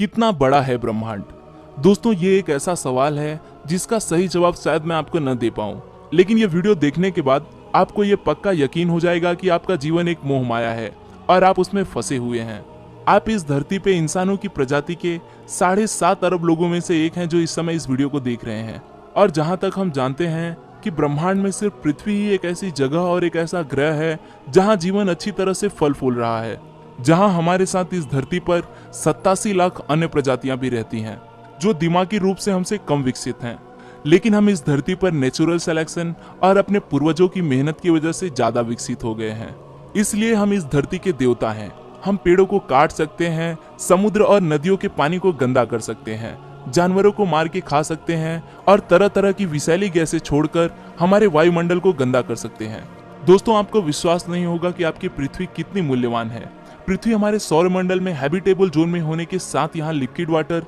कितना बड़ा है ब्रह्मांड? दोस्तों, ये एक ऐसा सवाल है जिसका सही जवाब शायद मैं आपको न दे पाऊं, लेकिन ये वीडियो देखने के बाद आपको ये पक्का यकीन हो जाएगा कि आपका जीवन एक मोह माया है और आप उसमें फंसे हुए हैं। आप इस धरती पे इंसानों की प्रजाति के 7.5 अरब लोगों में से एक हैं जो इस समय इस वीडियो को देख रहे हैं। और जहां तक हम जानते हैं कि ब्रह्मांड में सिर्फ पृथ्वी ही एक ऐसी जगह और एक ऐसा ग्रह है जहां जीवन अच्छी तरह से फल फूल रहा है, जहां हमारे साथ इस धरती पर 87 लाख अन्य प्रजातियां भी रहती हैं जो दिमागी रूप से हमसे कम विकसित हैं, लेकिन हम इस धरती पर नेचुरल सिलेक्शन और अपने पूर्वजों की मेहनत की वजह से ज्यादा विकसित हो गए हैं। इसलिए हम इस धरती के देवता हैं। हम पेड़ों को काट सकते हैं, समुद्र और नदियों के पानी को गंदा कर सकते हैं, जानवरों को मार के खा सकते हैं और तरह तरह की विषैली गैसें छोड़कर हमारे वायुमंडल को गंदा कर सकते हैं। दोस्तों, आपको विश्वास नहीं होगा कि आपकी पृथ्वी कितनी मूल्यवान है। पृथ्वी हमारे सौरमंडल में हैबिटेबल जोन में होने के साथ यहाँ लिक्विड वाटर,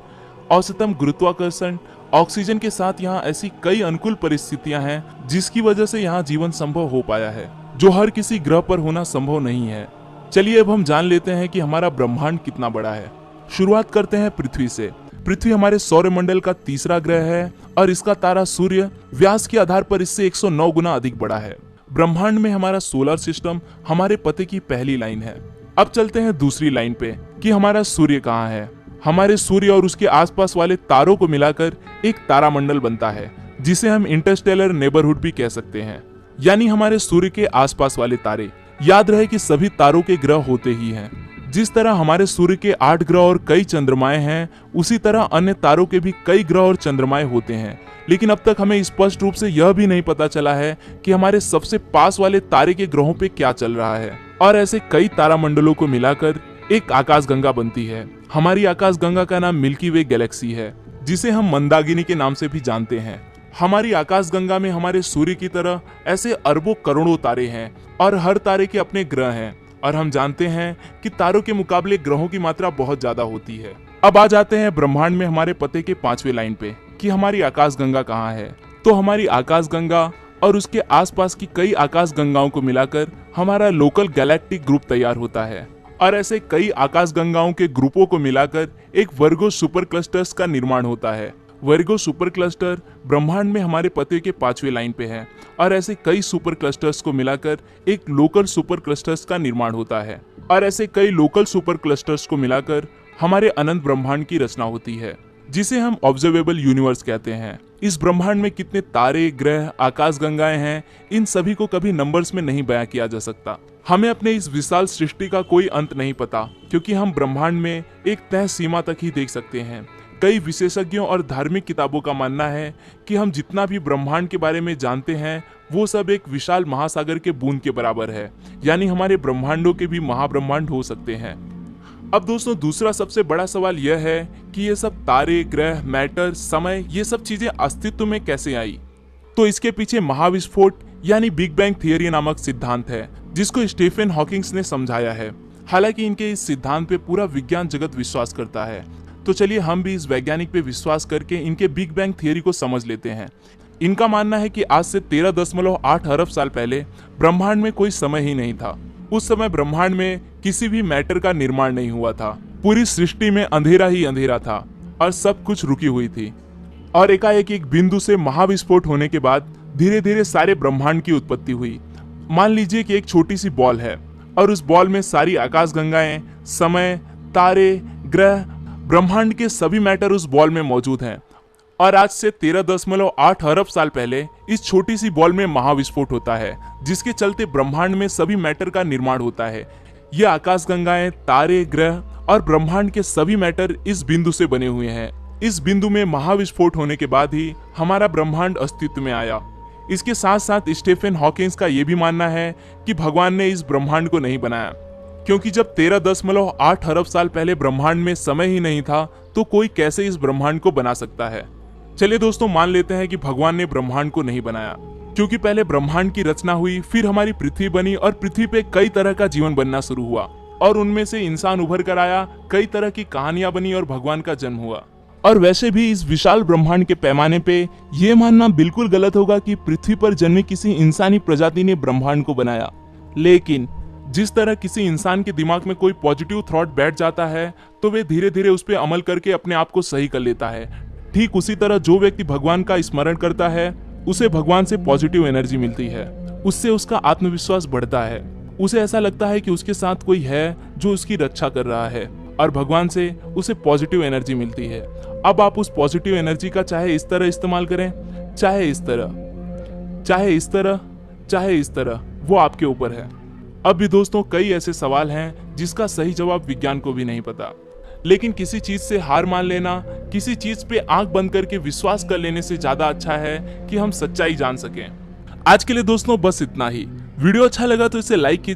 औसतम गुरुत्वाकर्षण, ऑक्सीजन के साथ यहाँ ऐसी कई अनुकूल परिस्थितियां हैं जिसकी वजह से यहाँ जीवन संभव हो पाया है, जो हर किसी ग्रह पर होना संभव नहीं है। चलिए अब हम जान लेते हैं कि हमारा ब्रह्मांड कितना बड़ा है। शुरुआत करते हैं पृथ्वी से। पृथ्वी हमारे सौरमंडल का तीसरा ग्रह है और इसका तारा सूर्य व्यास के आधार पर इससे 109 गुना अधिक बड़ा है। ब्रह्मांड में हमारा सोलर सिस्टम हमारे पते की पहली लाइन है। अब चलते हैं दूसरी लाइन पे कि हमारा सूर्य कहाँ है। हमारे सूर्य और उसके आसपास वाले तारों को मिलाकर एक तारामंडल बनता है, जिसे हम इंटरस्टेलर नेबरहुड भी कह सकते हैं, यानी हमारे सूर्य के आसपास वाले तारे। याद रहे कि सभी तारों के ग्रह होते ही हैं। जिस तरह हमारे सूर्य के 8 ग्रह और कई चंद्रमाएं हैं, उसी तरह अन्य तारों के भी कई ग्रह और चंद्रमाएं होते हैं। लेकिन अब तक हमें स्पष्ट रूप से यह भी नहीं पता चला है कि हमारे सबसे पास वाले तारे के ग्रहों पे क्या चल रहा है। और ऐसे कई तारामंडलों को मिलाकर एक आकाशगंगा बनती है। हमारी आकाशगंगा का नाम मिल्की वे गैलेक्सी है, जिसे हम मंदाकिनी के नाम से भी जानते हैं। हमारी आकाशगंगा में हमारे सूर्य की तरह ऐसे अरबों करोड़ों तारे हैं और हर तारे के अपने ग्रह हैं। और हम जानते हैं कि तारों के मुकाबले ग्रहों की मात्रा बहुत ज्यादा होती है। अब आ जाते हैं ब्रह्मांड में हमारे पते के 5वें लाइन पे कि हमारी आकाशगंगा कहाँ है। तो हमारी आकाशगंगा और उसके आसपास की कई आकाशगंगाओं को मिलाकर हमारा लोकल गैलेक्टिक ग्रुप तैयार होता है। और ऐसे कई आकाशगंगाओं के ग्रुपों को मिलाकर एक वर्गो सुपर क्लस्टर्स का निर्माण होता है। वर्गो सुपर क्लस्टर ब्रह्मांड में हमारे पते के 5वें लाइन पे है और ऐसे कई सुपर क्लस्टर्स को मिलाकर एक लोकल सुपर क्लस्टर्स का निर्माण होता है। और ऐसे कई लोकल सुपर क्लस्टर्स को मिलाकर हमारे अनंत ब्रह्मांड की रचना होती है, जिसे हम ऑब्जर्वेबल यूनिवर्स कहते हैं। इस ब्रह्मांड में कितने तारे, ग्रह, आकाशगंगाएं हैं, इन सभी को कभी नंबर्स में नहीं बयां किया जा सकता। हमें अपने इस विशाल सृष्टि का कोई अंत नहीं पता, क्योंकि हम ब्रह्मांड में एक तय सीमा तक ही देख सकते हैं। कई विशेषज्ञों और धार्मिक किताबों का मानना है कि हम जितना भी ब्रह्मांड के बारे में जानते हैं वो सब एक विशाल महासागर के बूंद के बराबर है, यानी हमारे ब्रह्मांडों के भी महाब्रह्मांड हो सकते हैं। अब दोस्तों, दूसरा सबसे बड़ा सवाल यह है कि ये सब तारे, ग्रह, मैटर, समय, ये सब चीजें अस्तित्व में कैसे आई। तो इसके पीछे महाविस्फोट यानी बिग बैंग थियरी नामक सिद्धांत है, जिसको स्टीफन हॉकिंग्स ने समझाया है। हालांकि इनके इस सिद्धांत पे पूरा विज्ञान जगत विश्वास करता है। तो चलिए हम भी इस वैज्ञानिक पे विश्वास करके इनके बिग बैंग थियरी को समझ लेते हैं। इनका मानना है कि आज से 13.8 अरब साल पहले ब्रह्मांड में कोई समय ही नहीं था। उस समय ब्रह्मांड में किसी भी मैटर का निर्माण नहीं हुआ था। पूरी सृष्टि में अंधेरा ही अंधेरा था और सब कुछ रुकी हुई थी। और एकाएक एक बिंदु से महाविस्फोट होने के बाद धीरे धीरे सारे ब्रह्मांड की उत्पत्ति हुई। मान लीजिए कि एक छोटी सी बॉल है और उस बॉल में सारी आकाशगंगाएं, समय, तारे, ग्रह, ब्रह्मांड के सभी मैटर उस बॉल में मौजूद हैं। और आज से 13.8 अरब साल पहले इस छोटी सी बॉल में महाविस्फोट होता है, जिसके चलते ब्रह्मांड में सभी मैटर का निर्माण होता है। ये आकाशगंगाएं, तारे, ग्रह और ब्रह्मांड के सभी मैटर इस बिंदु से बने हुए हैं। इस बिंदु में महाविस्फोट होने के बाद ही हमारा ब्रह्मांड अस्तित्व में आया। इसके साथ साथ स्टीफन हॉकिंग्स का यह भी मानना है कि भगवान ने इस ब्रह्मांड को नहीं बनाया, क्योंकि जब 13.8 अरब साल पहले ब्रह्मांड में समय ही नहीं था, तो कोई कैसे इस ब्रह्मांड को बना सकता है। चलिए दोस्तों, मान लेते हैं कि भगवान ने ब्रह्मांड को नहीं बनाया, क्योंकि पहले ब्रह्मांड की रचना हुई, फिर हमारी पृथ्वी बनी और पृथ्वी पे कई तरह का जीवन बनना शुरू हुआ और उनमें से इंसान उभर कर आया, कई तरह की कहानियां बनी और भगवान का जन्म हुआ। और वैसे भी इस विशाल ब्रह्मांड के पैमाने पे ये मानना बिल्कुल गलत होगा कि पृथ्वी पर जन्मी किसी इंसानी प्रजाति ने ब्रह्मांड को बनाया। लेकिन जिस तरह किसी इंसान के दिमाग में कोई पॉजिटिव थॉट बैठ जाता है तो वे धीरे धीरे उस पर अमल करके अपने आप को सही कर लेता है, ठीक उसी तरह जो व्यक्ति भगवान का स्मरण करता है उसे भगवान से पॉजिटिव एनर्जी मिलती है। उससे उसका आत्मविश्वास बढ़ता है, उसे ऐसा लगता है कि उसके साथ कोई है जो उसकी रक्षा कर रहा है और भगवान से उसे पॉजिटिव एनर्जी मिलती है। अब आप उस पॉजिटिव एनर्जी का चाहे इस तरह इस्तेमाल करें, चाहे इस तरह, चाहे इस तरह, चाहे इस तरह, वो आपके ऊपर है। अब भी दोस्तों कई ऐसे सवाल हैं जिसका सही जवाब विज्ञान को भी नहीं पता, लेकिन किसी चीज से हार मान लेना, किसी चीज पे आंख बंद करके विश्वास कर लेने से ज्यादा अच्छा है कि हम सच्चाई जान सकें। आज के लिए दोस्तों बस इतना ही। वीडियो अच्छा लगा तो इसे लाइक कीजिए।